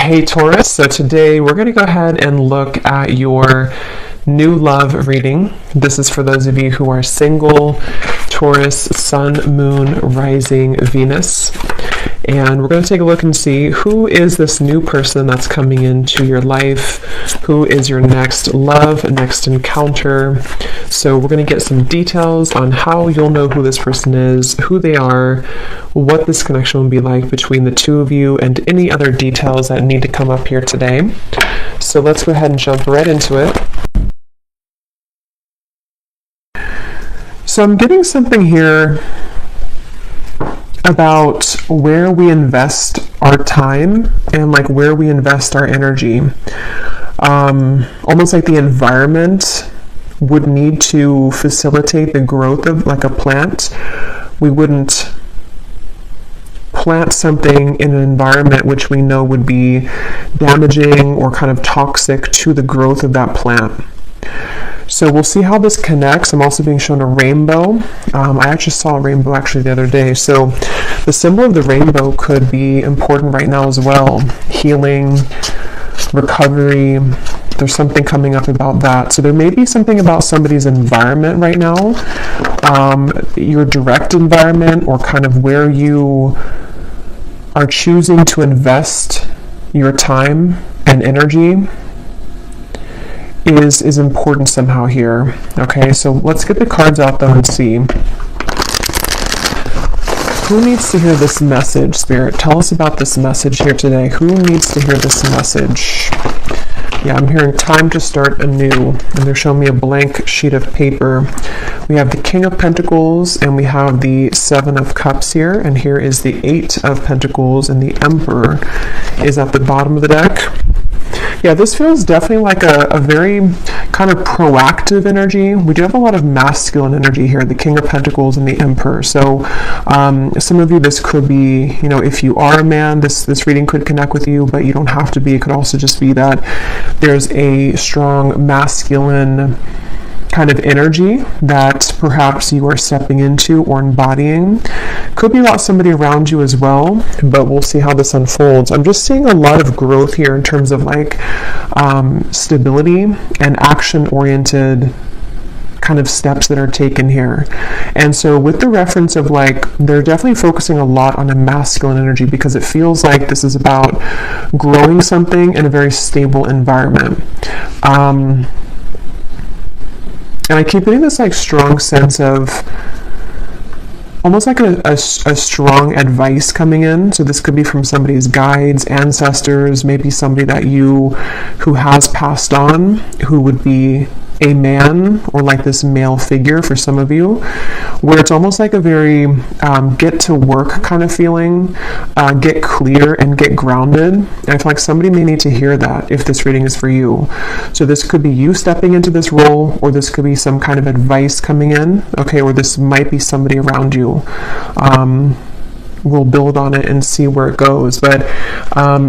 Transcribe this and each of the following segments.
Hey Taurus, so today we're going to go ahead and look at your new love reading. This is for those of you who are single, Taurus, Sun, Moon, Rising, Venus. And we're going to take a look and see who is this new person that's coming into your life, who is your next love, next encounter. So we're going to get some details on how you'll know who this person is, who they are, what this connection will be like between the two of you, and any other details that need to come up here today. So let's go ahead and jump right into it. So I'm getting something here about where we invest our time and like where we invest our energy. Almost like the environment would need to facilitate the growth of like a plant. We wouldn't plant something in an environment which we know would be damaging or kind of toxic to the growth of that plant. So we'll see how this connects. I'm also being shown a rainbow. I actually saw a rainbow actually the other day. So the symbol of the rainbow could be important right now as well. Healing, recovery. There's something coming up about that. So there may be something about somebody's environment right now, your direct environment, or kind of where you are choosing to invest your time and energy is important somehow here. Okay, so let's get the cards out though and see. Who needs to hear this message, Spirit? Tell us about this message here today. Who needs to hear this message? Yeah, I'm hearing time to start anew, and they're showing me a blank sheet of paper. We have the King of Pentacles, and we have the Seven of Cups here, and here is the Eight of Pentacles, and the Emperor is at the bottom of the deck. Yeah, this feels definitely like a very kind of proactive energy. We do have a lot of masculine energy here, the King of Pentacles and the Emperor. So some of you, this could be, you know, if you are a man, this reading could connect with you, but you don't have to be. It could also just be that there's a strong masculine kind of energy that perhaps you are stepping into or embodying. Could be about somebody around you as well, but we'll see how this unfolds. I'm just seeing a lot of growth here in terms of like stability and action-oriented kind of steps that are taken here. And so with the reference of like, they're definitely focusing a lot on a masculine energy because it feels like this is about growing something in a very stable environment. And I keep getting this like strong sense of almost like a strong advice coming in. So this could be from somebody's guides, ancestors, maybe somebody that who has passed on, who would be a man or like this male figure for some of you, where it's almost like a very get to work kind of feeling, get clear and get grounded. And I feel like somebody may need to hear that if this reading is for you. So this could be you stepping into this role, or this could be some kind of advice coming in, okay, or this might be somebody around you. We'll build on it and see where it goes, but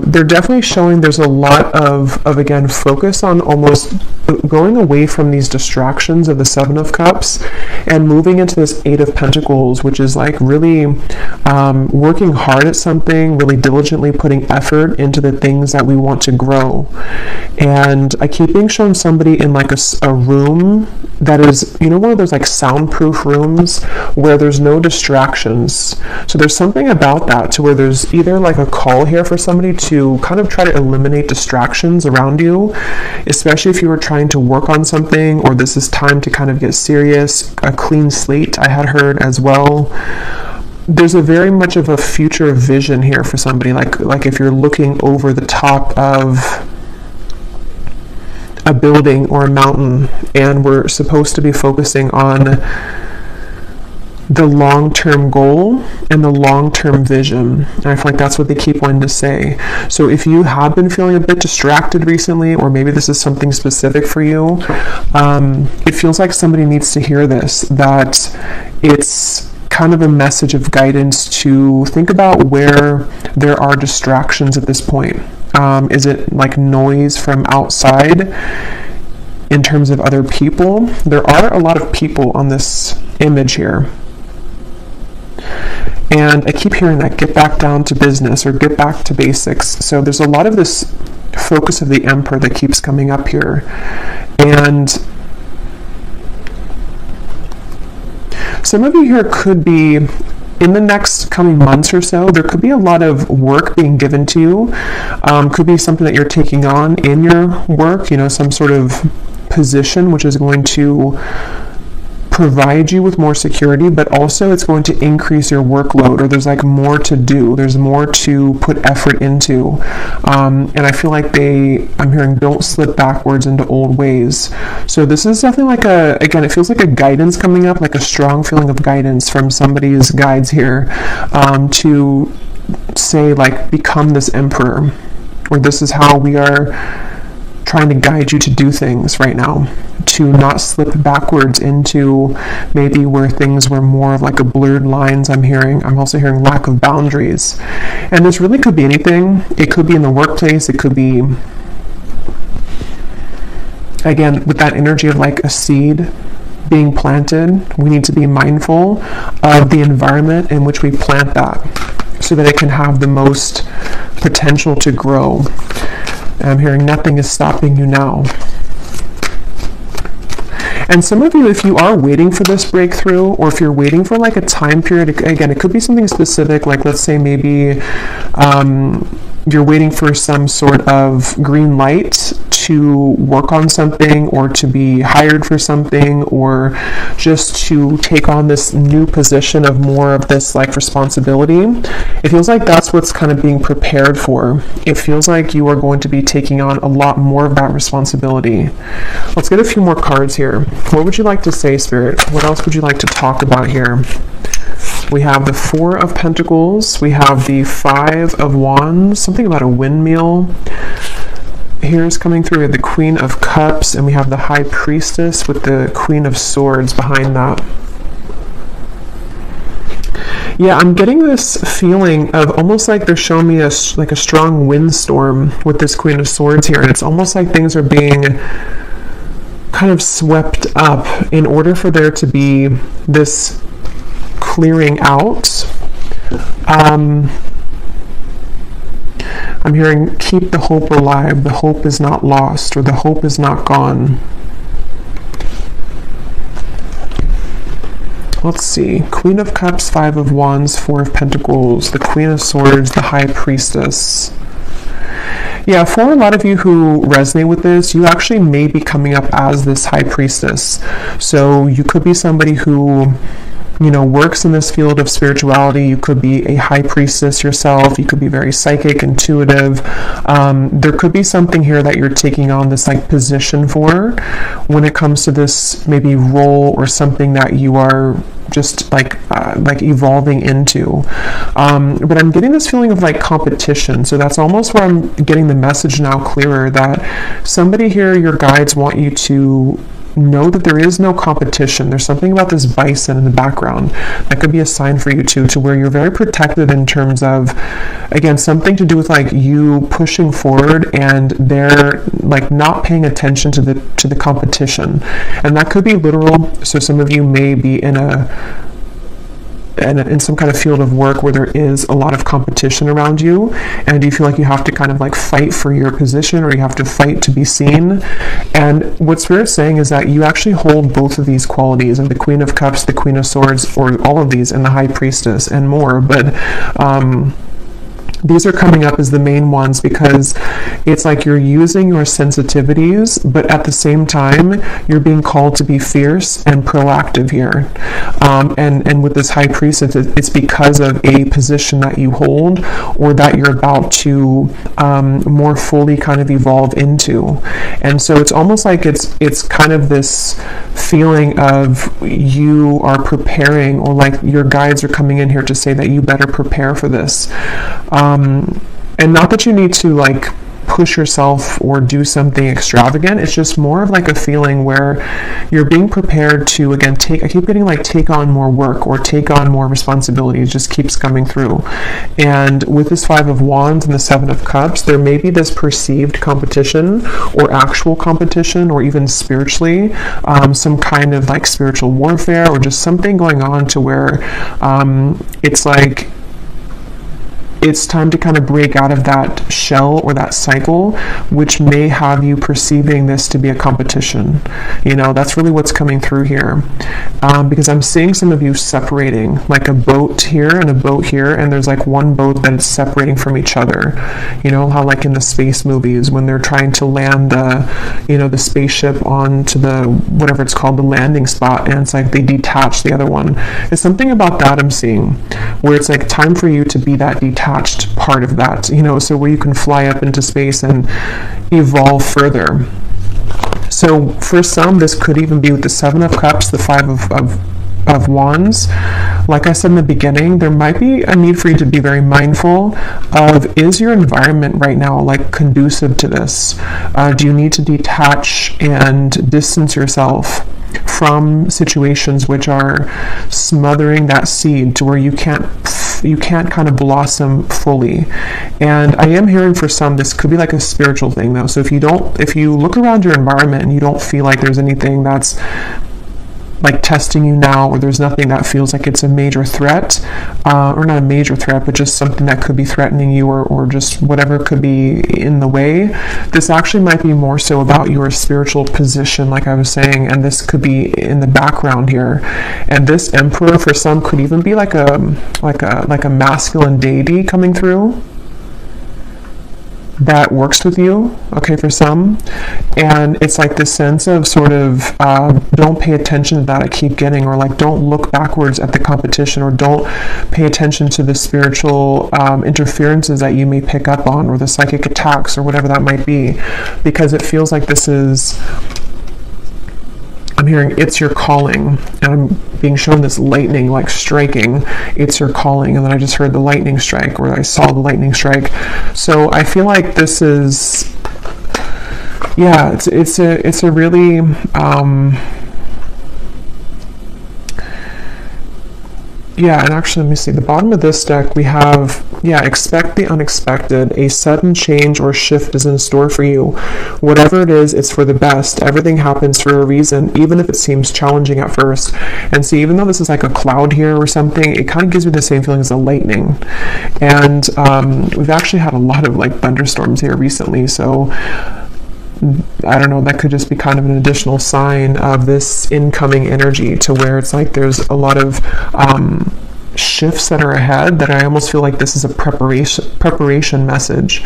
they're definitely showing there's a lot of again focus on almost going away from these distractions of the Seven of Cups and moving into this Eight of Pentacles, which is like really working hard at something, really diligently putting effort into the things that we want to grow. And I keep being shown somebody in like a room that is, you know, one of those like soundproof rooms where there's no distractions. So there's something about that to where there's either like a call here for somebody to kind of try to eliminate distractions around you, especially if you were trying to work on something, or this is time to kind of get serious, a clean slate I had heard as well. There's a very much of a future vision here for somebody, like if you're looking over the top of a building or a mountain, and we're supposed to be focusing on the long-term goal and the long-term vision. And I feel like that's what they keep wanting to say. So if you have been feeling a bit distracted recently, or maybe this is something specific for you, it feels like somebody needs to hear this, that it's kind of a message of guidance to think about where there are distractions at this point. Is it like noise from outside in terms of other people? There are a lot of people on this image here. And I keep hearing that, get back down to business or get back to basics. So there's a lot of this focus of the Emperor that keeps coming up here. And some of you here could be, in the next coming months or so, there could be a lot of work being given to you. Could be something that you're taking on in your work, you know, some sort of position which is going to provide you with more security, but also it's going to increase your workload, or there's like more to do, there's more to put effort into. And I feel like I'm hearing don't slip backwards into old ways. So this is definitely like again, it feels like a guidance coming up, like a strong feeling of guidance from somebody's guides here, to say like, become this Emperor, or this is how we are trying to guide you to do things right now, to not slip backwards into maybe where things were more of like a blurred lines. I'm also hearing lack of boundaries. And this really could be anything. It could be in the workplace. It could be, again, with that energy of like a seed being planted. We need to be mindful of the environment in which we plant that, so that it can have the most potential to grow. I'm hearing nothing is stopping you now. And some of you, if you are waiting for this breakthrough, or if you're waiting for like a time period, again, it could be something specific, like let's say maybe you're waiting for some sort of green light to work on something, or to be hired for something, or just to take on this new position of more of this like responsibility. It feels like that's what's kind of being prepared for. It feels like you are going to be taking on a lot more of that responsibility. Let's get a few more cards here. What would you like to say, Spirit? What else would you like to talk about here? We have the Four of Pentacles. We have the Five of Wands. Something about a windmill. Here's coming through. We have the Queen of Cups, and we have the High Priestess with the Queen of Swords behind that. Yeah, I'm getting this feeling of almost like they're showing me a strong windstorm with this Queen of Swords here, and it's almost like things are being kind of swept up in order for there to be this clearing out. I'm hearing keep the hope alive. The hope is not lost, or the hope is not gone. Let's see. Queen of Cups, Five of Wands, Four of Pentacles, the Queen of Swords, the High Priestess. Yeah, for a lot of you who resonate with this, you actually may be coming up as this High Priestess. So you could be somebody who, you know, works in this field of spirituality. You could be a high priestess yourself. You could be very psychic, intuitive. There could be something here that you're taking on this like position for when it comes to this maybe role, or something that you are just like evolving into. But I'm getting this feeling of like competition. So that's almost where I'm getting the message now clearer, that somebody here, your guides want you to know that there is no competition. There's something about this bison in the background that could be a sign for you too, to where you're very protected in terms of, again, something to do with like you pushing forward, and they're like not paying attention to the competition. And that could be literal. So some of you may be in some kind of field of work where there is a lot of competition around you, and you feel like you have to kind of like fight for your position, or you have to fight to be seen. And what Spirit's saying is that you actually hold both of these qualities, and the Queen of Cups, the Queen of Swords, or all of these, and the High Priestess, and more. But these are coming up as the main ones, because it's like you're using your sensitivities, but at the same time, you're being called to be fierce and proactive here. And with this High Priestess, it's because of a position that you hold, or that you're about to more fully kind of evolve into. And so it's almost like it's kind of this feeling of you are preparing, or like your guides are coming in here to say that you better prepare for this. And not that you need to like push yourself or do something extravagant. It's just more of like a feeling where you're being prepared to, again, I keep getting like take on more work or take on more responsibility. It just keeps coming through. And with this Five of Wands and the Seven of Cups, there may be this perceived competition or actual competition, or even spiritually, some kind of like spiritual warfare, or just something going on to where it's like it's time to kind of break out of that shell or that cycle, which may have you perceiving this to be a competition. You know, that's really what's coming through here. Because I'm seeing some of you separating, like a boat here and a boat here, and there's like one boat that is separating from each other. You know, how like in the space movies, when they're trying to land the spaceship onto the, whatever it's called, the landing spot, and it's like they detach the other one. It's something about that I'm seeing, where it's like time for you to be that detached part of that, you know, so where you can fly up into space and evolve further. So for some, this could even be with the Seven of Cups, the Five of Wands. Like I said in the beginning, there might be a need for you to be very mindful of, is your environment right now like conducive to this? Do you need to detach and distance yourself from situations which are smothering that seed to where you can't kind of blossom fully? And I am hearing for some, this could be like a spiritual thing though. So if you look around your environment and you don't feel like there's anything that's like testing you now, or there's nothing that feels like it's a major threat, or not a major threat, but just something that could be threatening you, or just whatever could be in the way, this actually might be more so about your spiritual position, like I was saying, and this could be in the background here. And this Emperor for some could even be like a masculine deity coming through that works with you, okay, for some. And it's like this sense of sort of don't pay attention to that I keep getting, or like don't look backwards at the competition, or don't pay attention to the spiritual interferences that you may pick up on, or the psychic attacks, or whatever that might be, because it feels like this is, I'm hearing it's your calling, and I'm being shown this lightning like striking. It's your calling, and then I just heard the lightning strike, or I saw the lightning strike. So I feel like this is, yeah, it's a really yeah, and actually, let me see, the bottom of this deck, we have, yeah, expect the unexpected. A sudden change or shift is in store for you. Whatever it is, it's for the best. Everything happens for a reason, even if it seems challenging at first. And see, even though this is like a cloud here or something, it kind of gives me the same feeling as a lightning. And we've actually had a lot of like thunderstorms here recently, so I don't know, that could just be kind of an additional sign of this incoming energy, to where it's like there's a lot of shifts that are ahead, that I almost feel like this is a preparation message.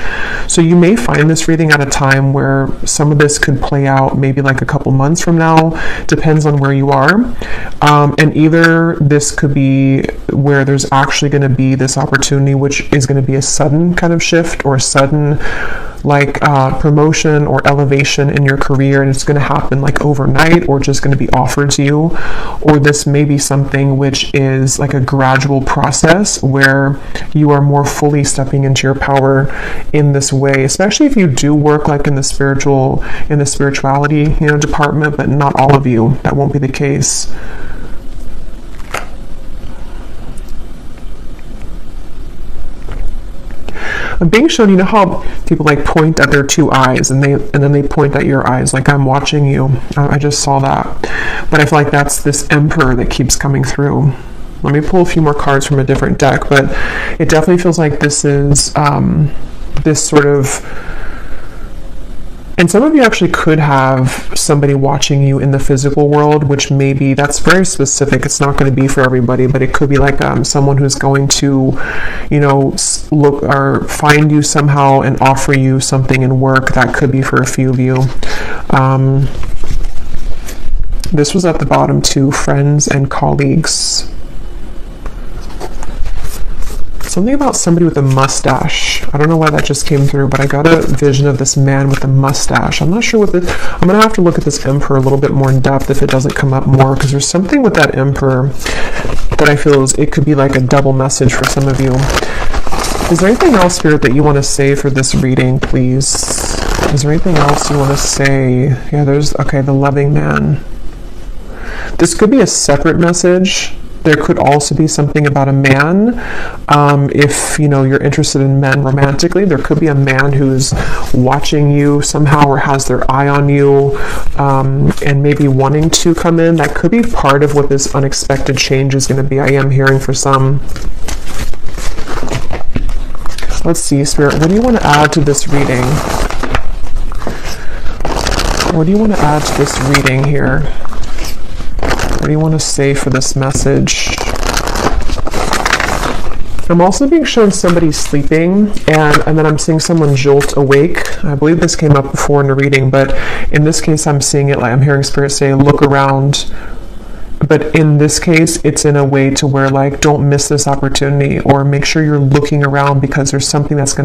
So you may find this reading at a time where some of this could play out maybe like a couple months from now, depends on where you are. And either this could be where there's actually going to be this opportunity, which is going to be a sudden kind of shift, or a sudden like promotion or elevation in your career, and it's going to happen like overnight, or just going to be offered to you. Or this may be something which is like a gradual process where you are more fully stepping into your power in this way, especially if you do work like in the spirituality, you know, department, but not all of you, that won't be the case. I'm being shown, you know how people like point at their two eyes, and then they point at your eyes, like I'm watching you. I just saw that. But I feel like that's this Emperor that keeps coming through. Let me pull a few more cards from a different deck, but it definitely feels like this is this sort of, and some of you actually could have somebody watching you in the physical world, which maybe that's very specific. It's not going to be for everybody, but it could be like someone who's going to, you know, look or find you somehow and offer you something in work. That could be for a few of you. This was at the bottom too, friends and colleagues. Something about somebody with a mustache. I don't know why that just came through, but I got a vision of this man with a mustache. I'm not sure what this, I'm going to have to look at this Emperor a little bit more in depth if it doesn't come up more, because there's something with that Emperor that I feel is, it could be like a double message for some of you. Is there anything else, Spirit, that you want to say for this reading, please? Is there anything else you want to say? Yeah, there's, okay, the loving man. This could be a separate message. There could also be something about a man. If, you know, you're interested in men romantically, there could be a man who's watching you somehow or has their eye on you, and maybe wanting to come in. That could be part of what this unexpected change is going to be. I am hearing for some. Let's see, Spirit, what do you want to add to this reading? What do you want to add to this reading here? What do you want to say for this message? I'm also being shown somebody sleeping, and then I'm seeing someone jolt awake. I believe this came up before in the reading, but in this case I'm seeing it like I'm hearing Spirit say, look around. But in this case, it's in a way to where, like, don't miss this opportunity, or make sure you're looking around, because there's something that's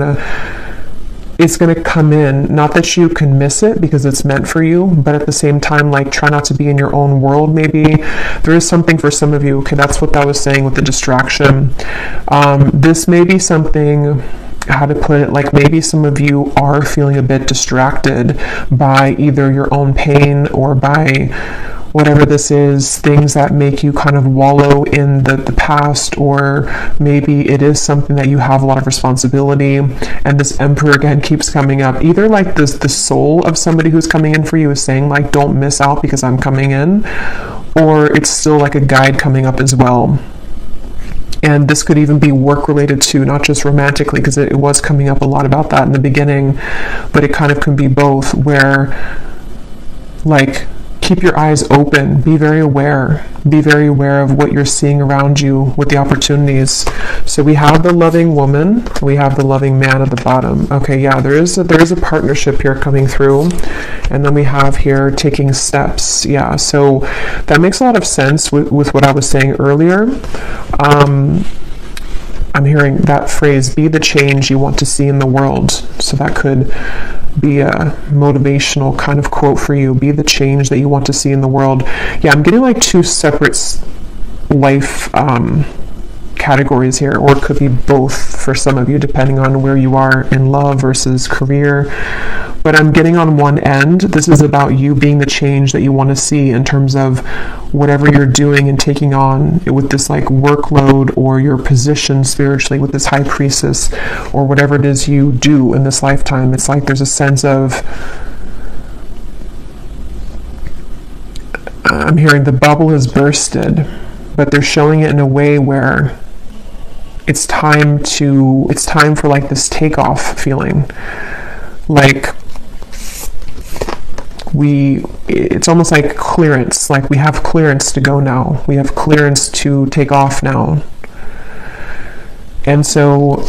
it's gonna come in. Not that you can miss it because it's meant for you, but at the same time, like, try not to be in your own world. Maybe there is something for some of you. Okay, that's what that was saying with the distraction. This may be something, how to put it, like maybe some of you are feeling a bit distracted by either your own pain or by whatever this is, things that make you kind of wallow in the past, or maybe it is something that you have a lot of responsibility. And this Emperor again keeps coming up. Either like the soul of somebody who's coming in for you is saying, like, don't miss out because I'm coming in, or it's still like a guide coming up as well. And this could even be work related too, not just romantically, because it was coming up a lot about that in the beginning, but it kind of can be both, where, like, keep your eyes open, be very aware of what you're seeing around you with the opportunities. So we have the loving woman, we have the loving man at the bottom. Okay, yeah, there is a partnership here coming through. And then we have here taking steps. Yeah, so that makes a lot of sense with what I was saying earlier. I'm hearing that phrase, be the change you want to see in the world. So that could be a motivational kind of quote for you. Be the change that you want to see in the world. Yeah, I'm getting like two separate life categories here, or it could be both for some of you, depending on where you are in love versus career. But I'm getting on one end, this is about you being the change that you want to see in terms of whatever you're doing and taking on with this like workload, or your position spiritually with this high priestess, or whatever it is you do in this lifetime. It's like there's a sense of, I'm hearing the bubble has bursted, but they're showing it in a way where it's time for like this takeoff feeling. Like it's almost like clearance, like we have clearance to go now. We have clearance to take off now. And so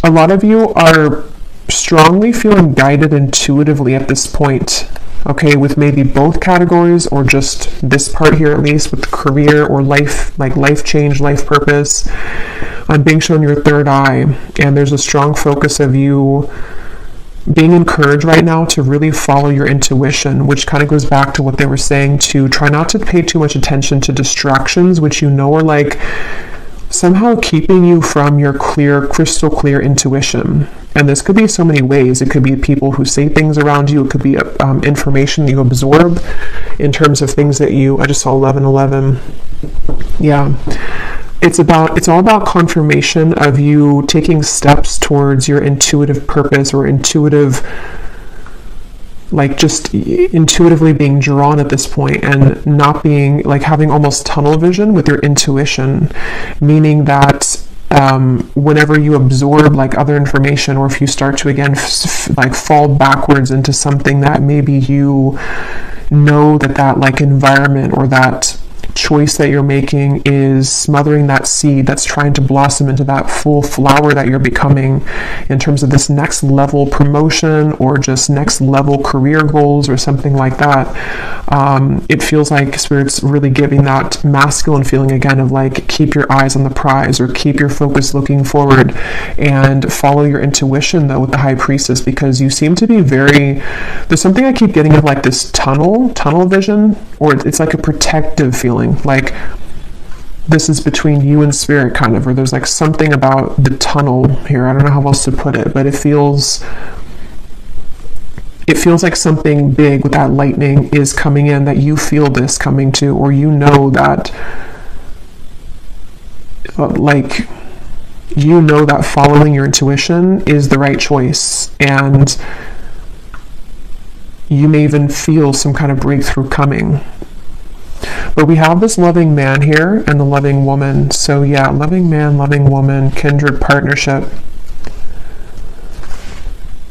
a lot of you are strongly feeling guided intuitively at this point. Okay, with maybe both categories, or just this part here at least, with career or life, like life change, life purpose. I'm being shown your third eye, and there's a strong focus of you being encouraged right now to really follow your intuition, which kind of goes back to what they were saying, to try not to pay too much attention to distractions, which you know are like somehow keeping you from your clear, crystal clear intuition. And this could be so many ways. It could be people who say things around you. It could be information that you absorb in terms of things that I just saw 1111. Yeah. It's all about confirmation of you taking steps towards your intuitive purpose, or intuitive, like just intuitively being drawn at this point, and not being like having almost tunnel vision with your intuition, meaning that whenever you absorb like other information, or if you start to again like fall backwards into something that maybe you know that like environment or that choice that you're making is smothering that seed that's trying to blossom into that full flower that you're becoming in terms of this next level promotion, or just next level career goals, or something like that. It feels like Spirit's really giving that masculine feeling again of like, keep your eyes on the prize, or keep your focus looking forward, and follow your intuition though with the high priestess, because you seem to be there's something I keep getting of like this tunnel vision, or it's like a protective feeling. Like this is between you and spirit, kind of, or there's like something about the tunnel here. I don't know how else to put it, but it feels like something big with that lightning is coming in, that you feel this coming to, or you know that, like, you know that following your intuition is the right choice, and you may even feel some kind of breakthrough coming. But we have this loving man here and the loving woman. So yeah, loving man, loving woman, kindred partnership.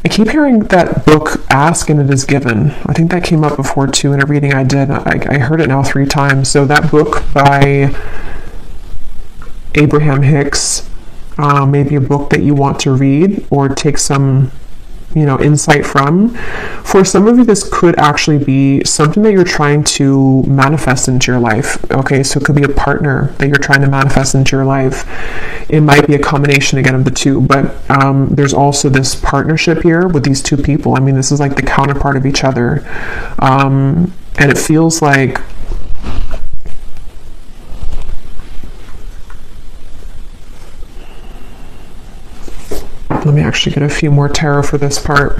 I keep hearing that book, Ask and It Is Given. I think that came up before too in a reading I did. I heard it now 3 times. So that book by Abraham Hicks, maybe a book that you want to read or take some, insight from. For some of you, this could actually be something that you're trying to manifest into your life. Okay, so it could be a partner that you're trying to manifest into your life. It might be a combination again of the two, but there's also this partnership here with these 2 people. I mean, this is like the counterpart of each other. And it feels like let me actually get a few more tarot for this part.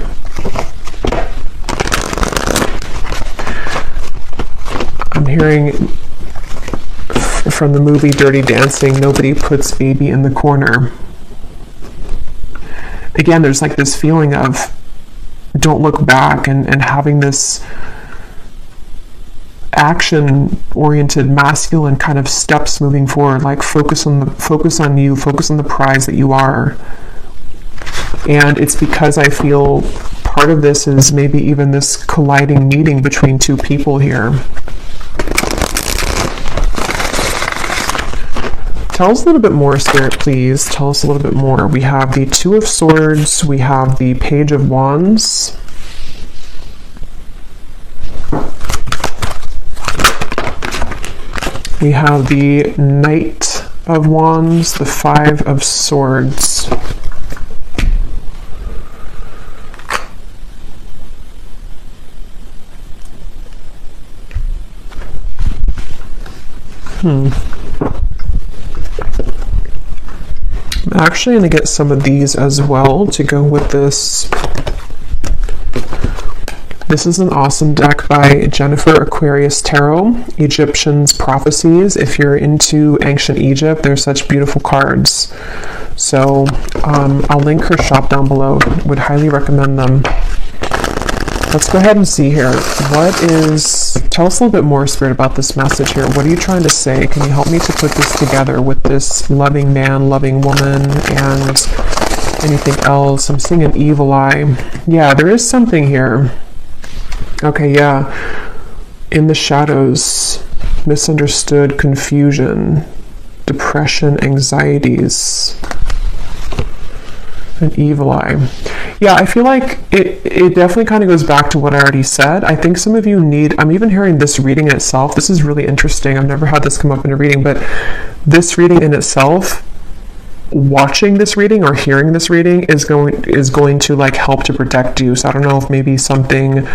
I'm hearing from the movie Dirty Dancing, nobody puts baby in the corner. Again, there's like this feeling of don't look back, and having this action-oriented masculine kind of steps moving forward, like focus on you, focus on the prize that you are. And it's because I feel part of this is maybe even this colliding meeting between 2 people here. Tell us a little bit more, Spirit, please. Tell us a little bit more. We have the 2 of Swords. We have the Page of Wands. We have the Knight of Wands, the 5 of Swords. I'm actually going to get some of these as well to go with this. This is an awesome deck by Jennifer Aquarius Tarot, Egyptians Prophecies. If you're into ancient Egypt, they're such beautiful cards. So I'll link her shop down below. Would highly recommend them. Let's go ahead and see here. Tell us a little bit more, Spirit, about this message here. What are you trying to say? Can you help me to put this together with this loving man, loving woman, and anything else? I'm seeing an evil eye. Yeah, there is something here. Okay, yeah. In the shadows, misunderstood, confusion, depression, anxieties, an evil eye. Yeah, I feel like it definitely kind of goes back to what I already said. I think some of you I'm even hearing this reading in itself. This is really interesting. I've never had this come up in a reading, but this reading in itself, watching this reading or hearing this reading is going to like help to protect you. So I don't know if maybe something,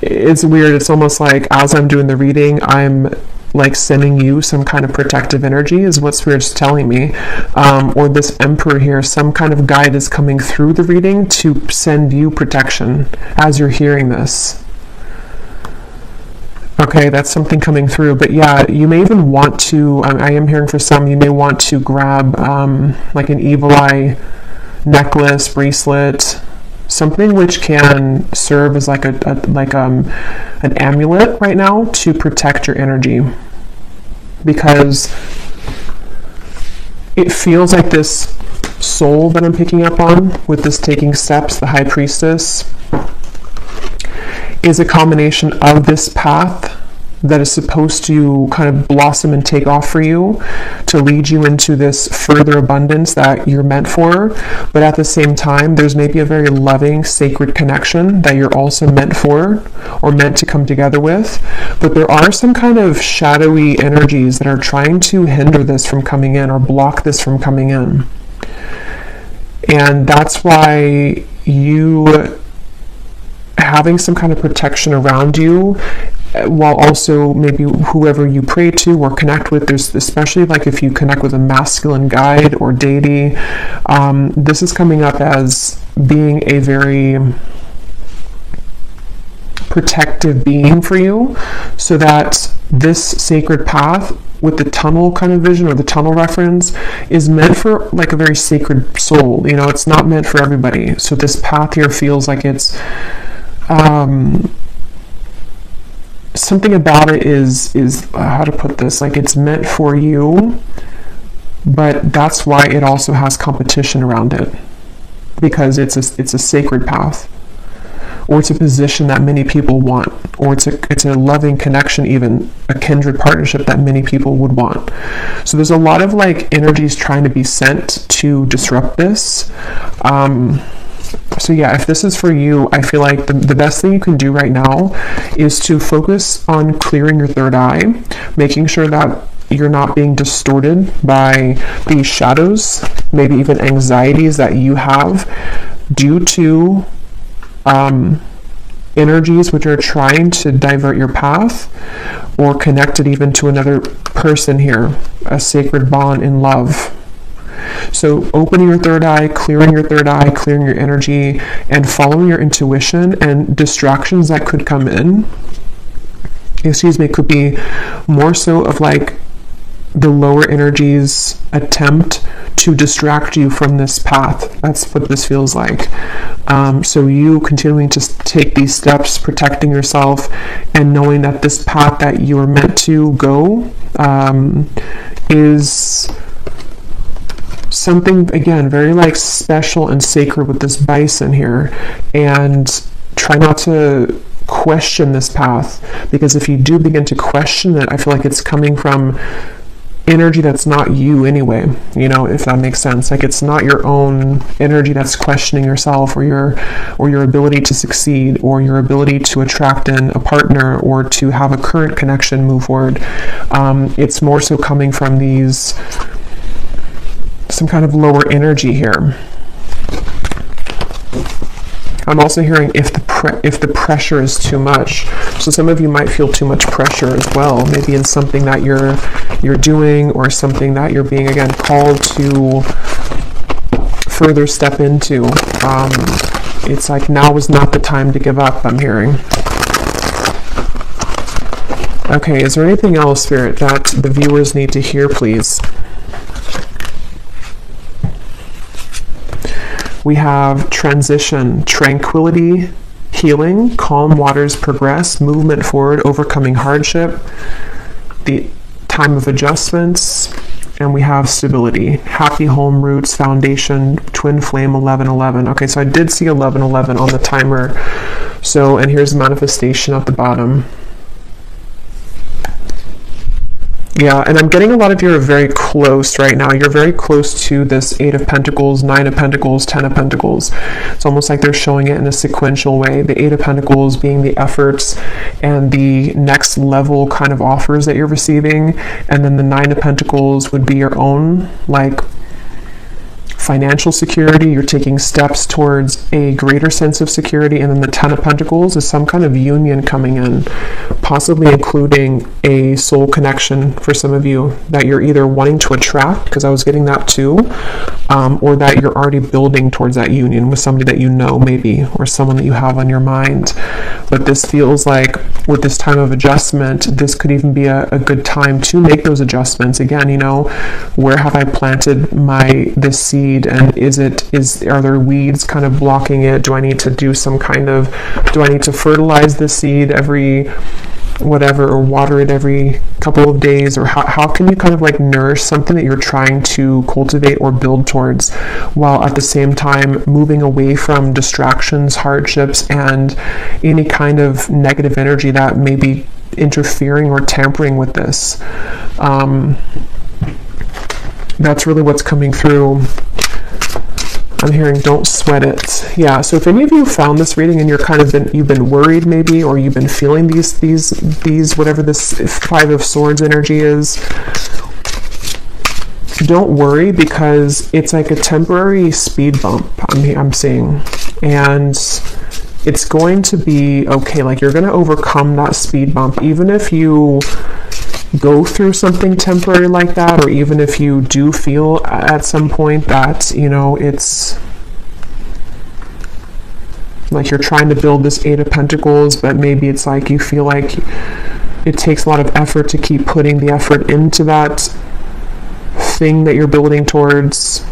it's weird. It's almost like as I'm doing the reading, I'm like sending you some kind of protective energy is what Spirit's telling me. Or this Emperor here, some kind of guide is coming through the reading to send you protection as you're hearing this. Okay, that's something coming through. But yeah, you may even want to, I am hearing for some, you may want to grab like an evil eye necklace, bracelet, something which can serve as like an amulet right now to protect your energy, because it feels like this soul that I'm picking up on with this taking steps, the High Priestess, is a combination of this path that is supposed to kind of blossom and take off for you to lead you into this further abundance that you're meant for. But at the same time, there's maybe a very loving, sacred connection that you're also meant for or meant to come together with. But there are some kind of shadowy energies that are trying to hinder this from coming in or block this from coming in. And that's why you having some kind of protection around you while also maybe whoever you pray to or connect with, there's especially like if you connect with a masculine guide or deity, this is coming up as being a very protective being for you, so that this sacred path with the tunnel kind of vision or the tunnel reference is meant for like a very sacred soul. You know, it's not meant for everybody. So this path here feels like it's something about it is how to put this, like it's meant for you, but that's why it also has competition around it, because it's a sacred path, or it's a position that many people want, or it's a loving connection, even a kindred partnership that many people would want. So there's a lot of like energies trying to be sent to disrupt this. So yeah, if this is for you, I feel like the best thing you can do right now is to focus on clearing your third eye, making sure that you're not being distorted by these shadows, maybe even anxieties that you have due to energies which are trying to divert your path, or connect it even to another person here, a sacred bond in love. So opening your third eye, clearing your energy, and following your intuition, and distractions that could come in, could be more so of like the lower energies attempt to distract you from this path. That's what this feels like. So you continuing to take these steps, protecting yourself, and knowing that this path that you are meant to go is something, again, very like special and sacred with this bison here. And try not to question this path, because if you do begin to question it, I feel like it's coming from energy that's not you anyway, you know, if that makes sense. Like it's not your own energy that's questioning yourself, or your ability to succeed, or your ability to attract in a partner, or to have a current connection move forward. It's more so coming from some kind of lower energy here. I'm also hearing if the pressure is too much. So some of you might feel too much pressure as well, maybe in something that you're doing, or something that you're being, again, called to further step into. It's like now is not the time to give up, I'm hearing. Okay, is there anything else, Spirit, that the viewers need to hear, please? We have transition, tranquility, healing, calm waters progress, movement forward, overcoming hardship, the time of adjustments, and we have stability, happy home, roots, foundation, twin flame, 1111. Okay, so I did see 1111 on the timer. So, and here's manifestation at the bottom. Yeah, and I'm getting a lot of you are very close right now. You're very close to this 8 of Pentacles, 9 of Pentacles, 10 of Pentacles. It's almost like they're showing it in a sequential way. The 8 of Pentacles being the efforts and the next level kind of offers that you're receiving. And then the 9 of Pentacles would be your own, like, financial security. You're taking steps towards a greater sense of security. And then the 10 of Pentacles is some kind of union coming in, possibly including a soul connection for some of you that you're either wanting to attract, because I was getting that too, or that you're already building towards that union with somebody that you know, maybe, or someone that you have on your mind. But this feels like with this time of adjustment, this could even be a good time to make those adjustments. Again, you know, where have I planted this seed? And are there weeds kind of blocking it? Do I need to fertilize the seed every whatever, or water it every couple of days? Or how can you kind of like nourish something that you're trying to cultivate or build towards, while at the same time moving away from distractions, hardships, and any kind of negative energy that may be interfering or tampering with this? That's really what's coming through. I'm hearing don't sweat it. Yeah, so if any of you found this reading and you've been worried maybe, or you've been feeling these whatever this 5 of Swords energy is, don't worry, because it's like a temporary speed bump I'm seeing. And it's going to be okay. Like, you're going to overcome that speed bump, even if you go through something temporary like that, or even if you do feel at some point that, you know, it's like you're trying to build this Eight of Pentacles, but maybe it's like you feel like it takes a lot of effort to keep putting the effort into that thing that you're building towards.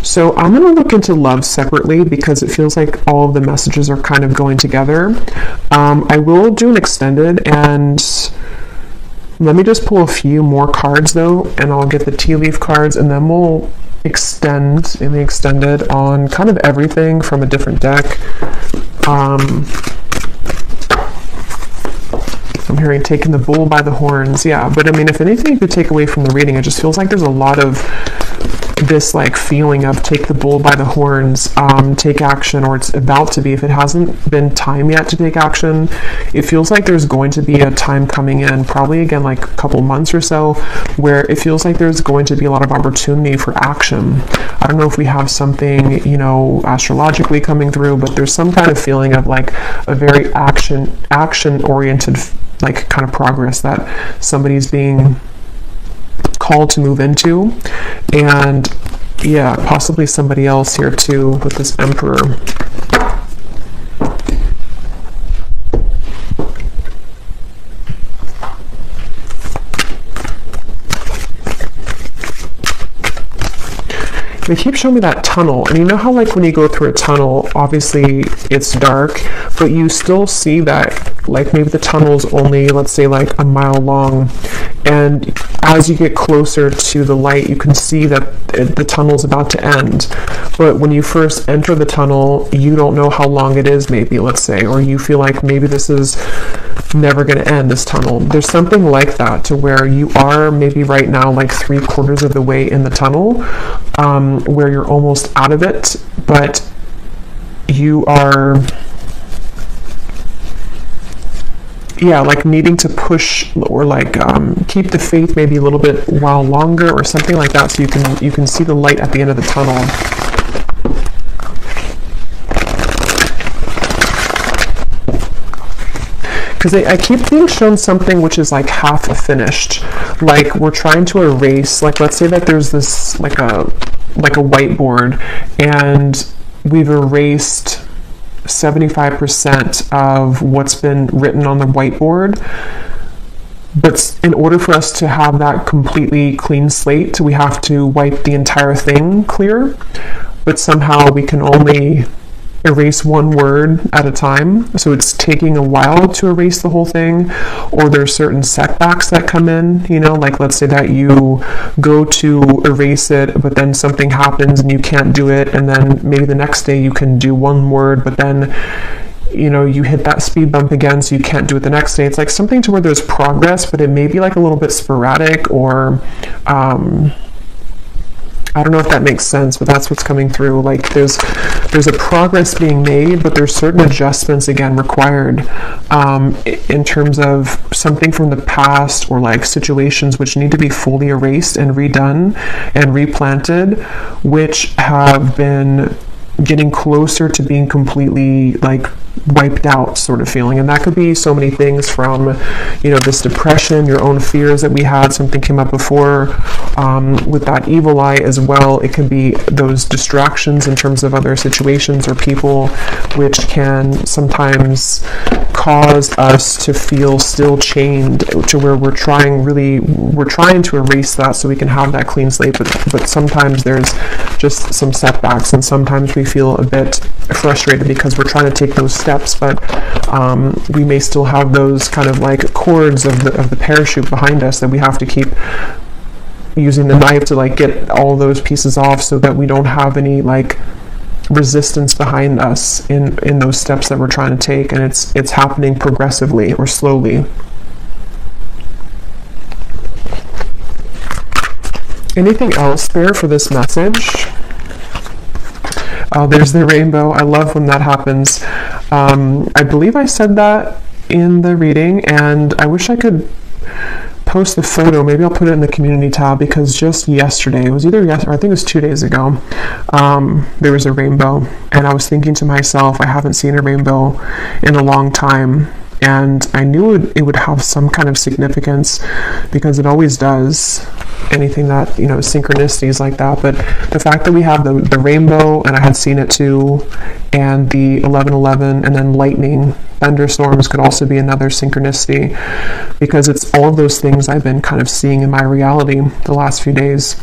So I'm going to look into love separately because it feels like all of the messages are kind of going together. I will do an extended, and let me just pull a few more cards though, and I'll get the tea leaf cards, and then we'll extend in the extended on kind of everything from a different deck. I'm hearing taking the bull by the horns. Yeah, but I mean, if anything you could take away from the reading, it just feels like there's a lot of this like feeling of take the bull by the horns, take action, or it's about to be. If it hasn't been time yet to take action, it feels like there's going to be a time coming in, probably again like a couple months or so, where it feels like there's going to be a lot of opportunity for action. I don't know if we have something, you know, astrologically coming through, but there's some kind of feeling of like a very action oriented like kind of progress that somebody's being called to move into. And yeah, possibly somebody else here too with this Emperor. They keep showing me that tunnel, and you know how like when you go through a tunnel, obviously it's dark, but you still see that like maybe the tunnel's only, let's say, like a mile long, and as you get closer to the light, you can see that the tunnel's about to end. But when you first enter the tunnel, you don't know how long it is, maybe, let's say, or you feel like maybe this is never going to end, this tunnel. There's something like that, to where you are maybe right now like 3/4 of the way in the tunnel, where you're almost out of it, but you are, yeah, like needing to push or like keep the faith maybe a little bit while longer or something like that, so you can see the light at the end of the tunnel. Because I keep being shown something which is like half finished, like we're trying to erase, like let's say that there's this like a whiteboard, and we've erased 75% of what's been written on the whiteboard, but in order for us to have that completely clean slate, we have to wipe the entire thing clear, but somehow we can only erase one word at a time, so it's taking a while to erase the whole thing. Or there's certain setbacks that come in, you know, like let's say that you go to erase it, but then something happens and you can't do it, and then maybe the next day you can do one word, but then, you know, you hit that speed bump again, so you can't do it the next day. It's like something to where there's progress, but it may be like a little bit sporadic, or I don't know if that makes sense, but that's what's coming through. Like there's a progress being made, but there's certain adjustments again required in terms of something from the past, or like situations which need to be fully erased and redone and replanted, which have been getting closer to being completely like wiped out sort of feeling. And that could be so many things, from, you know, this depression, your own fears that we had, something came up before with that evil eye as well. It can be those distractions in terms of other situations or people, which can sometimes cause us to feel still chained, to where we're trying to erase that so we can have that clean slate, but sometimes there's just some setbacks, and sometimes we feel a bit frustrated because we're trying to take those steps, but we may still have those kind of like cords of the parachute behind us that we have to keep using the knife to like get all those pieces off, so that we don't have any like resistance behind us in those steps that we're trying to take, and it's happening progressively or slowly. Anything else there for this message? Oh, there's the rainbow. I love when that happens. I believe I said that in the reading, and I wish I could post the photo. Maybe I'll put it in the community tab, because just yesterday, it was either yesterday or I think it was 2 days ago, there was a rainbow, and I was thinking to myself, I haven't seen a rainbow in a long time, and I knew it would have some kind of significance, because it always does, anything that, you know, synchronicities like that. But the fact that we have the rainbow, and I had seen it too, and the 1111, and then lightning, thunderstorms could also be another synchronicity, because it's all of those things I've been kind of seeing in my reality the last few days.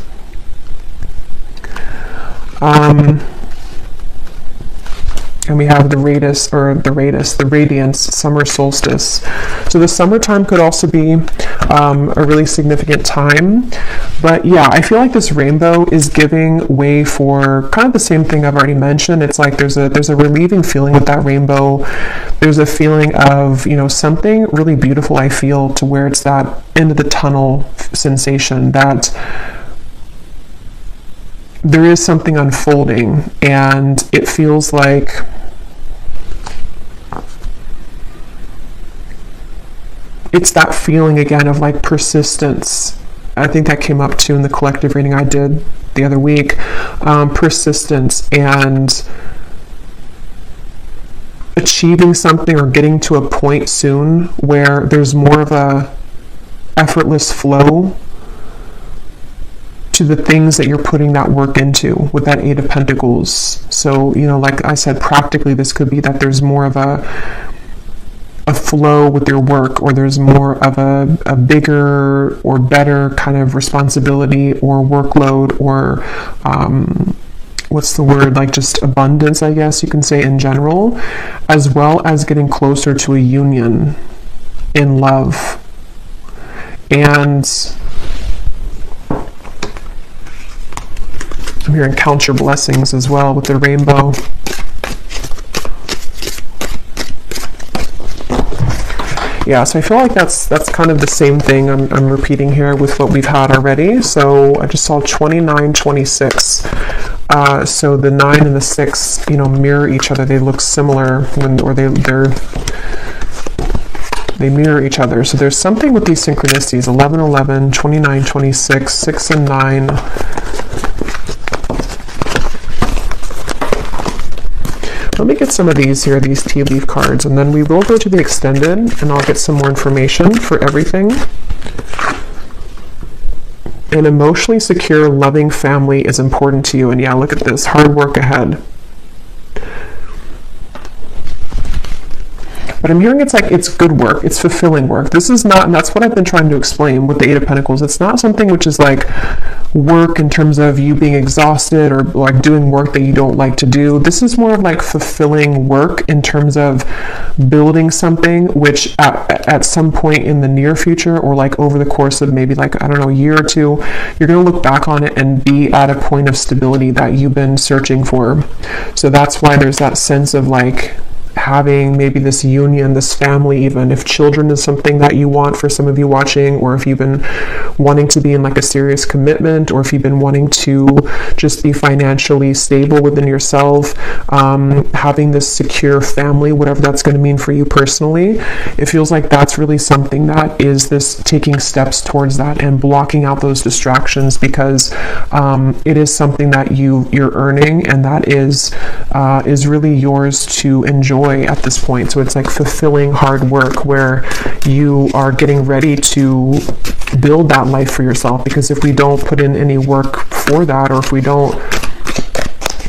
And we have the radiance, summer solstice. So the summertime could also be a really significant time. But yeah, I feel like this rainbow is giving way for kind of the same thing I've already mentioned. It's like there's a relieving feeling with that rainbow. There's a feeling of, you know, something really beautiful, I feel, to where it's that end of the tunnel sensation, that there is something unfolding, and it feels like it's that feeling again of like persistence. I think that came up too in the collective reading I did the other week. Persistence and achieving something, or getting to a point soon where there's more of a effortless flow to the things that you're putting that work into with that 8 of Pentacles. So, you know, like I said, practically this could be that there's more of a flow with your work, or there's more of a bigger or better kind of responsibility or workload, or what's the word, like just abundance, I guess you can say, in general, as well as getting closer to a union in love. And I'm hearing count your blessings as well with the rainbow. Yeah, so I feel like that's kind of the same thing I'm repeating here with what we've had already. So I just saw 29, 26. So the 9 and the 6, you know, mirror each other. They look similar they mirror each other. So there's something with these synchronicities: 11, 11, 29, 26, 6 and 9. Let me get some of these here, these tea leaf cards, and then we will go to the extended, and I'll get some more information for everything. An emotionally secure, loving family is important to you. And yeah, look at this, hard work ahead. But I'm hearing it's like, it's good work, it's fulfilling work. This is not, and that's what I've been trying to explain with the 8 of Pentacles. It's not something which is like work in terms of you being exhausted, or like doing work that you don't like to do. This is more of like fulfilling work in terms of building something which at some point in the near future, or like over the course of maybe like, I don't know, a year or two, you're going to look back on it and be at a point of stability that you've been searching for. So that's why there's that sense of like having maybe this union, this family, even if children is something that you want for some of you watching, or if you've been wanting to be in like a serious commitment, or if you've been wanting to just be financially stable within yourself, having this secure family, whatever that's going to mean for you personally, it feels like that's really something that is this taking steps towards that and blocking out those distractions, because it is something that you're earning, and that is really yours to enjoy at this point. So it's like fulfilling hard work where you are getting ready to build that life for yourself, because if we don't put in any work for that, or if we don't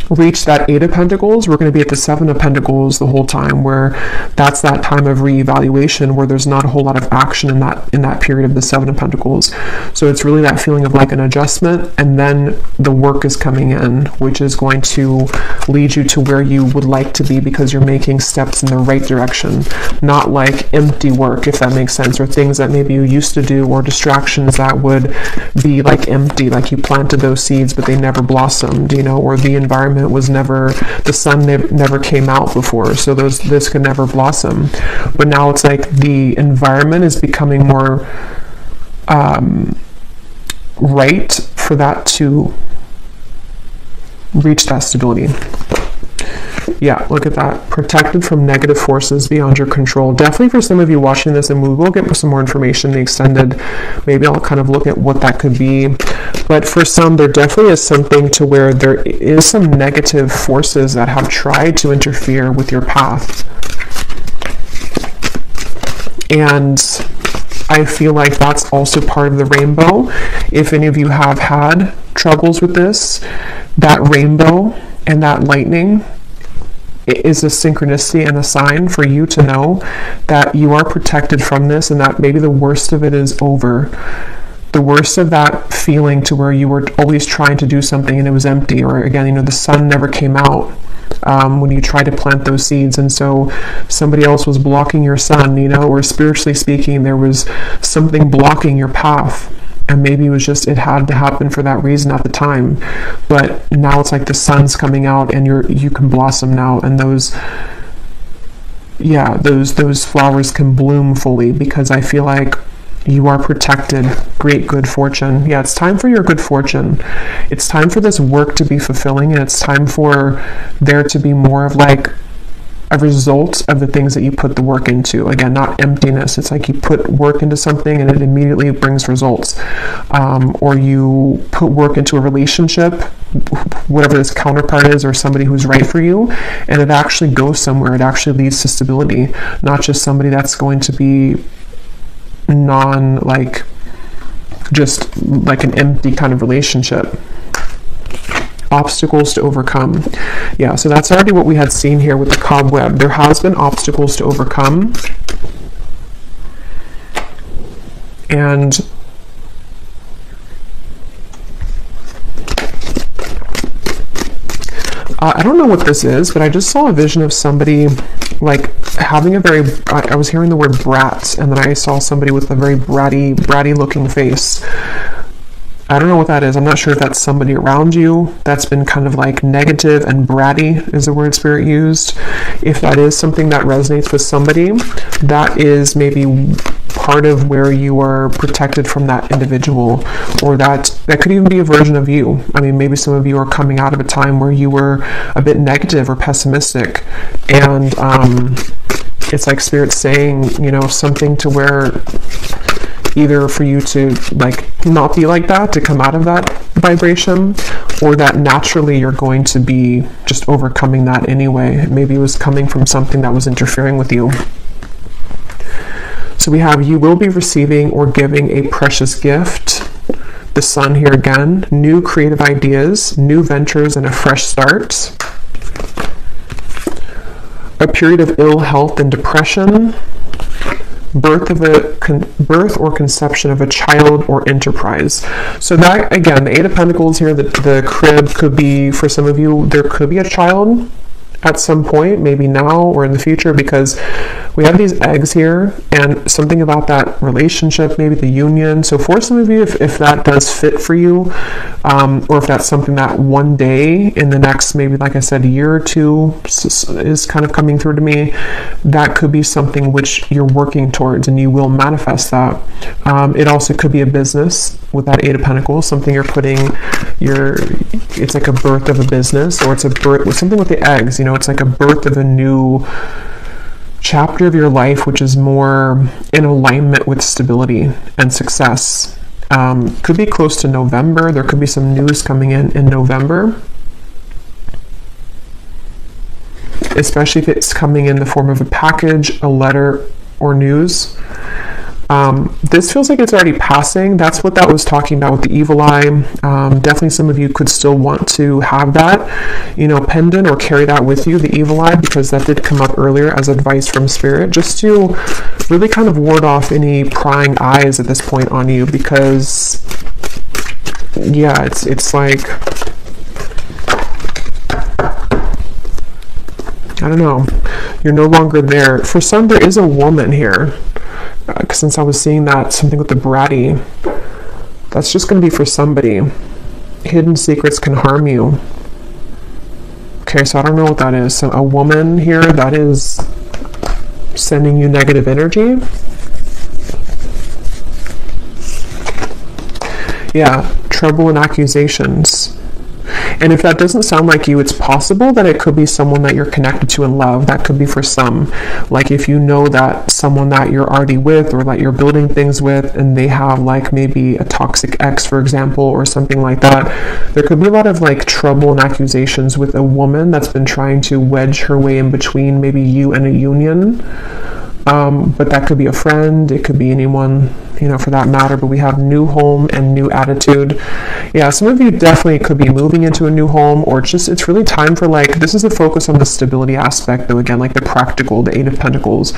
reach that 8 of Pentacles, we're going to be at the 7 of Pentacles the whole time, where that's that time of reevaluation, where there's not a whole lot of action in that period of the 7 of Pentacles. So it's really that feeling of like an adjustment, and then the work is coming in, which is going to lead you to where you would like to be, because you're making steps in the right direction, not like empty work, if that makes sense, or things that maybe you used to do, or distractions that would be like empty, like you planted those seeds but they never blossomed, you know, or the environment was never, the sun never came out before, so this could never blossom. But now it's like the environment is becoming more right for that to reach that stability. Yeah, look at that. Protected from negative forces beyond your control. Definitely for some of you watching this, and we will get some more information in the extended. Maybe I'll kind of look at what that could be. But for some, there definitely is something to where there is some negative forces that have tried to interfere with your path. And I feel like that's also part of the rainbow. If any of you have had troubles with this, that rainbow and that lightning is a synchronicity and a sign for you to know that you are protected from this, and that maybe the worst of it is over. The worst of that feeling to where you were always trying to do something and it was empty, or again, the sun never came out when you tried to plant those seeds, and so somebody else was blocking your sun, or spiritually speaking, there was something blocking your path. And maybe it was just, it had to happen for that reason at the time. But now it's like the sun's coming out and you can blossom now. And those flowers can bloom fully, because I feel like you are protected. Great good fortune. Yeah, it's time for your good fortune. It's time for this work to be fulfilling, and it's time for there to be more of like a result of the things that you put the work into. Again, not emptiness. It's like you put work into something and it immediately brings results. Or you put work into a relationship, whatever this counterpart is, or somebody who's right for you, and it actually goes somewhere. It actually leads to stability, not just somebody that's going to be just like an empty kind of relationship. Obstacles to overcome. Yeah, so that's already what we had seen here with the cobweb. There has been obstacles to overcome. And I don't know what this is, but I just saw a vision of somebody like having a very, I was hearing the word brat, and then I saw somebody with a very bratty looking face. I don't know what that is. I'm not sure if that's somebody around you that's been kind of like negative, and bratty is the word Spirit used. If that is something that resonates with somebody, that is maybe part of where you are protected from that individual, or that could even be a version of you. I mean, maybe some of you are coming out of a time where you were a bit negative or pessimistic, and it's like Spirit saying, something to where either for you to like not be like that, to come out of that vibration, or that naturally you're going to be just overcoming that anyway. Maybe it was coming from something that was interfering with you. So we have, you will be receiving or giving a precious gift. The sun here again, new creative ideas, new ventures, and a fresh start. A period of ill health and depression. Birth or conception of a child or enterprise. So that, again, the Eight of Pentacles here, the crib could be, for some of you, there could be a child at some point, maybe now or in the future, because we have these eggs here, and something about that relationship, maybe the union. So for some of you, if that does fit for you, or if that's something that one day in the next, maybe like I said, year or two is kind of coming through to me, that could be something which you're working towards, and you will manifest that. It also could be a business with that Eight of Pentacles, something you're putting it's like a birth of a business, or it's a birth with something with the eggs, it's like a birth of a new chapter of your life, which is more in alignment with stability and success. Could be close to November. There could be some news coming in November, especially if it's coming in the form of a package, a letter, or news. This feels like it's already passing. That's what that was talking about with the evil eye. Definitely some of you could still want to have that, pendant, or carry that with you, the evil eye, because that did come up earlier as advice from Spirit, just to really kind of ward off any prying eyes at this point on you, because yeah, it's like, I don't know, you're no longer there. For some, there is a woman here. Since I was seeing that, something with the bratty, that's just going to be for somebody. Hidden secrets can harm you. Okay, so I don't know what that is. So a woman here that is sending you negative energy. Yeah, trouble and accusations. And if that doesn't sound like you, it's possible that it could be someone that you're connected to in love. That could be for some. Like if you know that someone that you're already with or that you're building things with, and they have like maybe a toxic ex, for example, or something like that, there could be a lot of like trouble and accusations with a woman that's been trying to wedge her way in between maybe you and a union. But that could be a friend, it could be anyone, you know, for that matter. But we have new home and new attitude. Yeah, some of you definitely could be moving into a new home, or just it's really time for like, this is a focus on the stability aspect though, again, like the practical, the 8 of Pentacles.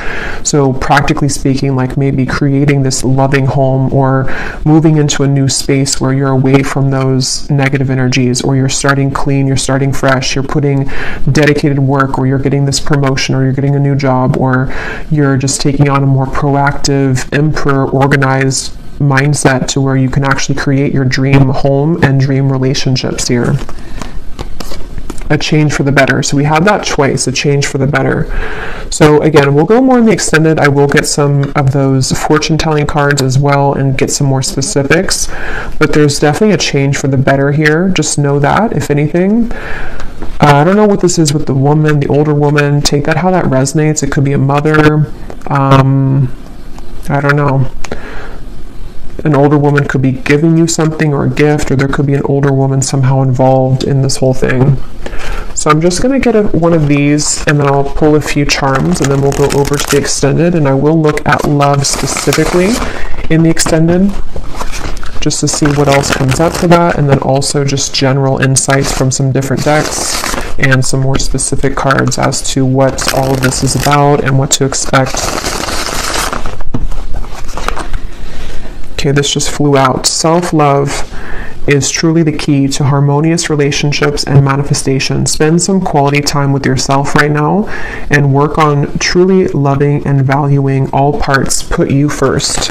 So practically speaking, like maybe creating this loving home or moving into a new space where you're away from those negative energies, or you're starting clean, you're starting fresh, you're putting dedicated work, or you're getting this promotion, or you're getting a new job, or you're just taking on a more proactive, emperor, organized mindset to where you can actually create your dream home and dream relationships here. A change for the better. So we have that choice, a change for the better. So again, we'll go more in the extended. I will get some of those fortune telling cards as well and get some more specifics, but there's definitely a change for the better here. Just know that, if anything. I don't know what this is with the woman, the older woman. Take that how that resonates. It could be a mother. I don't know. An older woman could be giving you something or a gift, or there could be an older woman somehow involved in this whole thing. So I'm just going to get one of these, and then I'll pull a few charms, and then we'll go over to the extended, and I will look at love specifically in the extended, just to see what else comes up for that, and then also just general insights from some different decks and some more specific cards as to what all of this is about and what to expect. Okay, this just flew out. Self-love is truly the key to harmonious relationships and manifestation. Spend some quality time with yourself right now and work on truly loving and valuing all parts. Put you first.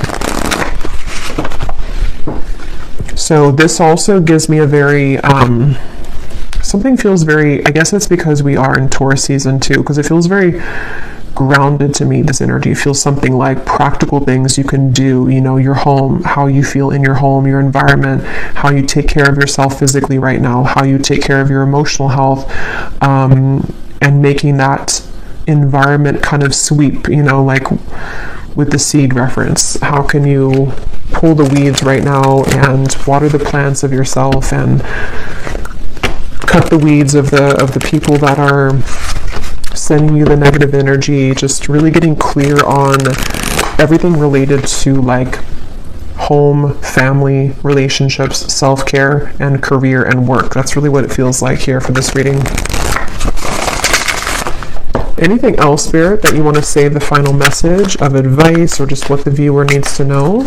So this also gives me a very, something feels very, I guess it's because we are in Taurus season too, because it feels very grounded to me. This energy feels something like practical things you can do, you know, your home, how you feel in your home, your environment, how you take care of yourself physically right now, how you take care of your emotional health, and making that environment kind of sweep, you know, like with the seed reference. How can you pull the weeds right now and water the plants of yourself and cut the weeds of the people that are sending you the negative energy, just really getting clear on everything related to like home, family, relationships, self-care, and career and work. That's really what it feels like here for this reading. Anything else, Spirit, that you want to say, the final message of advice or just what the viewer needs to know?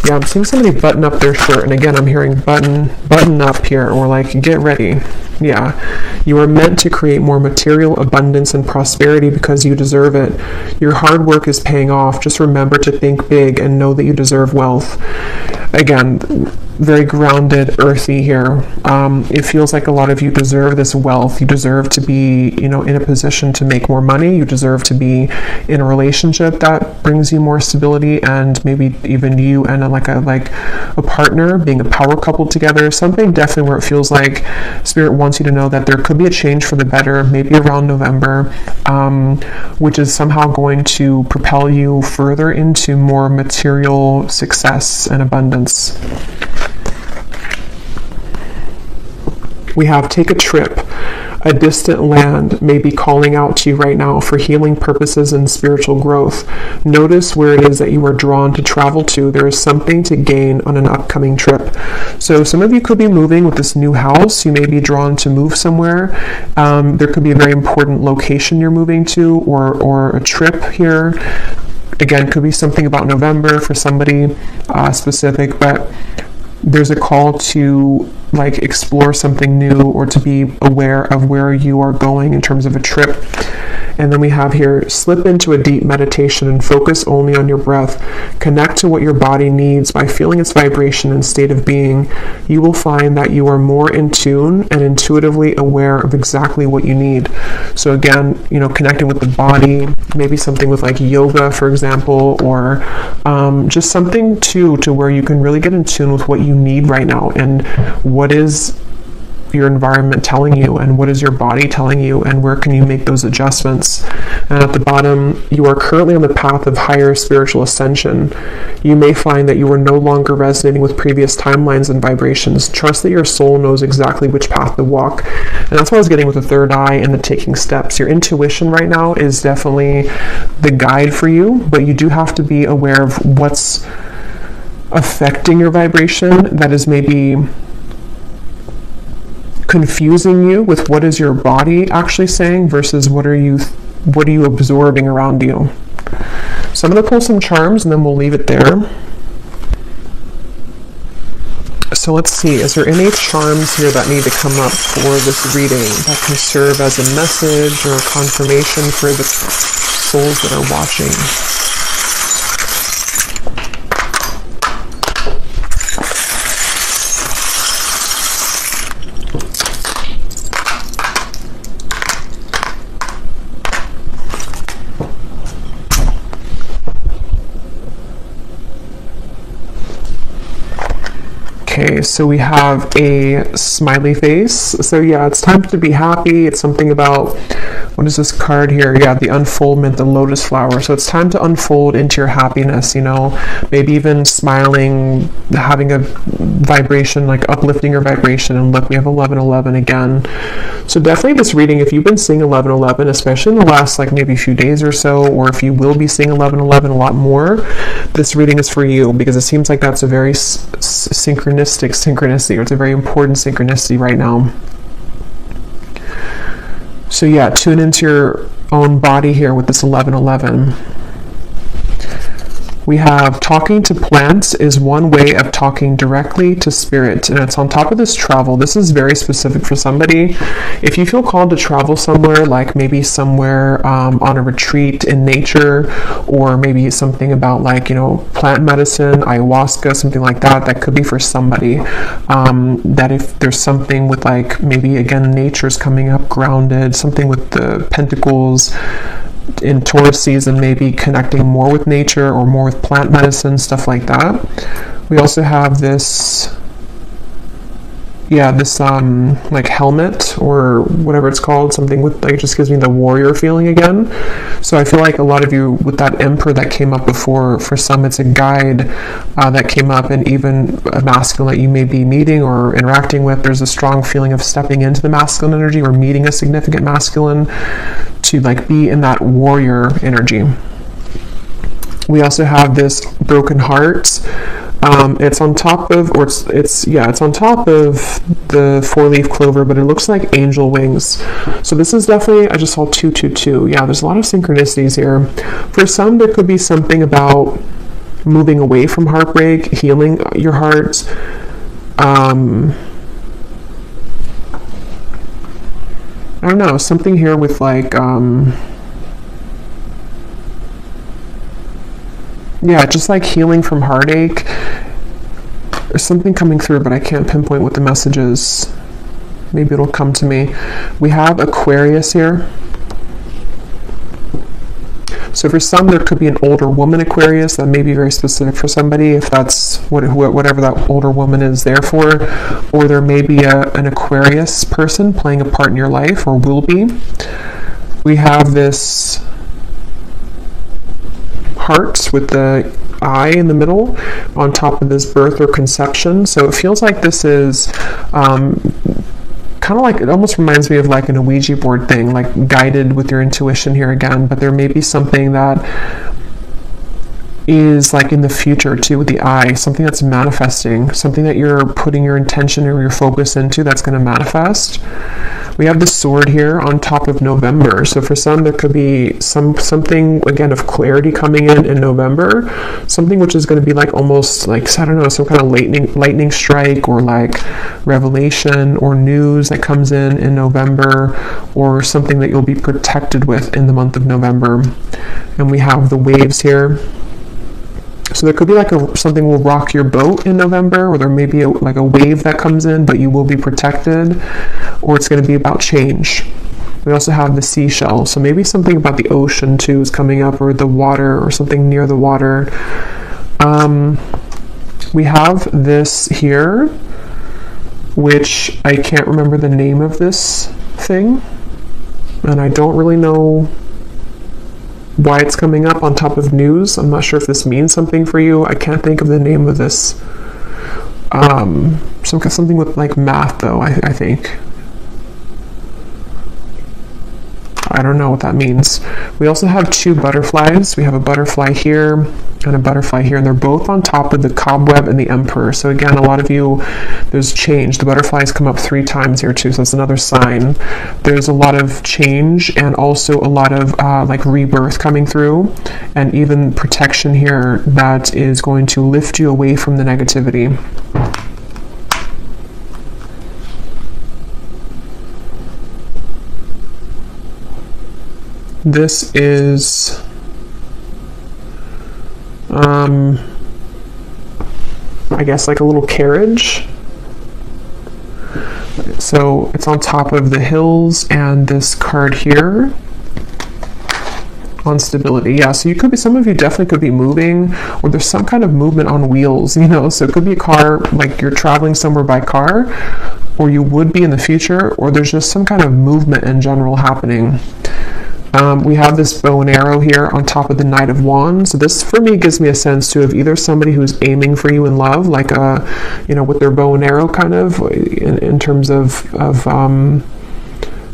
Yeah, I'm seeing somebody button up their shirt, and again, I'm hearing button up here, or like get ready. Yeah, you are meant to create more material abundance and prosperity because you deserve it. Your hard work is paying off. Just remember to think big and know that you deserve wealth. Again, very grounded, earthy here. It feels like a lot of you deserve this wealth. You deserve to be, you know, in a position to make more money. You deserve to be in a relationship that brings you more stability, and maybe even you and a partner being a power couple together. Something definitely where it feels like Spirit wants you to know that there could be a change for the better, maybe around November, which is somehow going to propel you further into more material success and abundance. We have take a trip. A distant land may be calling out to you right now for healing purposes and spiritual growth. Notice where it is that you are drawn to travel to. There is something to gain on an upcoming trip. So some of you could be moving with this new house. You may be drawn to move somewhere. There could be a very important location you're moving to, or a trip here. Again, could be something about November for somebody specific, but there's a call to like explore something new or to be aware of where you are going in terms of a trip. And then we have here, slip into a deep meditation and focus only on your breath. Connect to what your body needs by feeling its vibration and state of being. You will find that you are more in tune and intuitively aware of exactly what you need. So again, you know, connecting with the body, maybe something with like yoga, for example, or just something to where you can really get in tune with what you need right now and what is your environment telling you, and what is your body telling you, and where can you make those adjustments. And at the bottom, you are currently on the path of higher spiritual ascension. You may find that you are no longer resonating with previous timelines and vibrations. Trust that your soul knows exactly which path to walk. And that's what I was getting with the third eye and the taking steps. Your intuition right now is definitely the guide for you, but you do have to be aware of what's affecting your vibration that is maybe confusing you with what is your body actually saying versus what are you absorbing around you. So I'm going to pull some charms and then we'll leave it there. So let's see, is there any charms here that need to come up for this reading that can serve as a message or a confirmation for the souls that are watching? Okay, so we have a smiley face. So yeah, it's time to be happy. It's something about, what is this card here? Yeah, the unfoldment, the lotus flower. So it's time to unfold into your happiness, you know, maybe even smiling, having a vibration, like uplifting your vibration. And look, we have 1111 again. So definitely this reading, if you've been seeing 1111, especially in the last like maybe few days or so, or if you will be seeing 1111 a lot more, this reading is for you, because it seems like that's a very synchronicity, or it's a very important synchronicity right now. So yeah, tune into your own body here with this 1111. We have talking to plants is one way of talking directly to spirit, and it's on top of this travel. This is very specific for somebody. If you feel called to travel somewhere, like maybe somewhere on a retreat in nature, or maybe something about like, you know, plant medicine, ayahuasca, something like that, that could be for somebody. That if there's something with like, maybe again, nature's coming up, grounded, something with the pentacles, in Taurus season, maybe connecting more with nature or more with plant medicine, stuff like that. We also have this, yeah, this like helmet or whatever it's called, something with like, it just gives me the warrior feeling again. So I feel like a lot of you with that emperor that came up before, for some it's a guide that came up, and even a masculine that you may be meeting or interacting with, there's a strong feeling of stepping into the masculine energy or meeting a significant masculine to like be in that warrior energy. We also have this broken heart. It's on top of, or it's on top of the 4-leaf clover, but it looks like angel wings. So this is definitely, I just saw 222. Yeah, there's a lot of synchronicities here. For some, there could be something about moving away from heartbreak, healing your heart. I don't know, something here with like, yeah, just like healing from heartache. There's something coming through, but I can't pinpoint what the message is. Maybe it'll come to me. We have Aquarius here. So for some, there could be an older woman Aquarius. That may be very specific for somebody, if that's whatever that older woman is there for. Or there may be an Aquarius person playing a part in your life, or will be. We have this heart with the eye in the middle on top of this birth or conception. So it feels like this is kind of like, it almost reminds me of like an Ouija board thing, like guided with your intuition here again, but there may be something that is like in the future too with the eye, something that's manifesting, something that you're putting your intention or your focus into that's going to manifest. We have the sword here on top of November. So for some, there could be something again of clarity coming in November, something which is going to be like almost like, I don't know, some kind of lightning strike, or like revelation or news that comes in November, or something that you'll be protected with in the month of November. And we have the waves here. So there could be like something will rock your boat in November, or there may be like a wave that comes in, but you will be protected, or it's going to be about change. We also have the seashell. So maybe something about the ocean too is coming up, or the water, or something near the water. We have this here. which I can't remember the name of this thing, and I don't really know why it's coming up on top of news. I'm not sure if this means something for you. I can't think of the name of this. Something with like math though, I think. I don't know what that means. We also have two butterflies. We have a butterfly here and a butterfly here, and they're both on top of the cobweb and the emperor. So again, a lot of you, there's change. The butterflies come up 3 times here too, so that's another sign. There's a lot of change and also a lot of like rebirth coming through, and even protection here that is going to lift you away from the negativity. This is I guess like a little carriage. So it's on top of the hills, and this card here on stability. Yeah, so you could be, some of you definitely could be moving, or there's some kind of movement on wheels, you know, so it could be a car, like you're traveling somewhere by car, or you would be in the future, or there's just some kind of movement in general happening. We have this bow and arrow here on top of the Knight of Wands. So this, for me, gives me a sense too of either somebody who's aiming for you in love, like you know, with their bow and arrow, kind of in terms of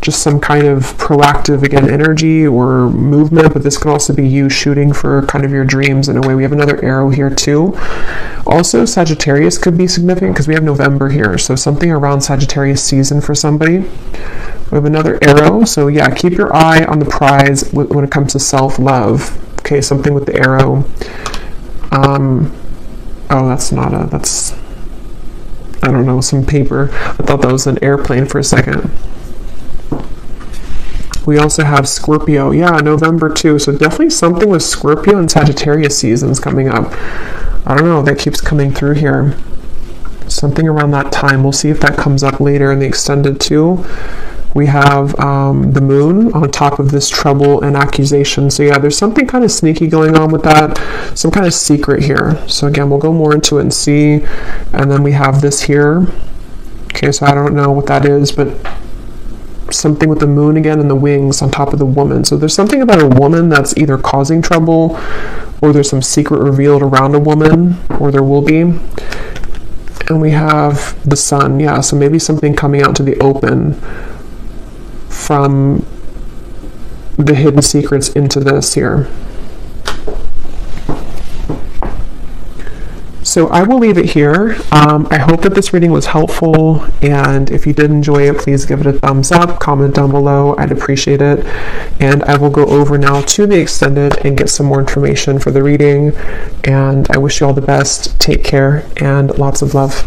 just some kind of proactive, again, energy or movement. But this could also be you shooting for kind of your dreams in a way. We have another arrow here too. Also, Sagittarius could be significant because we have November here, so something around Sagittarius season for somebody. We have another arrow, so yeah, keep your eye on the prize when it comes to self-love. Okay, something with the arrow. Oh, that's not a, that's, I don't know, some paper. I thought that was an airplane for a second. We also have Scorpio. Yeah, November too, so definitely something with Scorpio and Sagittarius seasons coming up. I don't know, that keeps coming through here. Something around that time. We'll see if that comes up later in the extended too. We have the moon on top of this trouble and accusation. So yeah, there's something kind of sneaky going on with that. Some kind of secret here. So again, we'll go more into it and see. And then we have this here. Okay, so I don't know what that is, but something with the moon again and the wings on top of the woman. So there's something about a woman that's either causing trouble, or there's some secret revealed around a woman, or there will be. And we have the sun. Yeah, so maybe something coming out to the open from the hidden secrets into this here. So I will leave it here. I hope that this reading was helpful, and if you did enjoy it, please give it a thumbs up, comment down below, I'd appreciate it. And I will go over now to the extended and get some more information for the reading, and I wish you all the best. Take care and lots of love.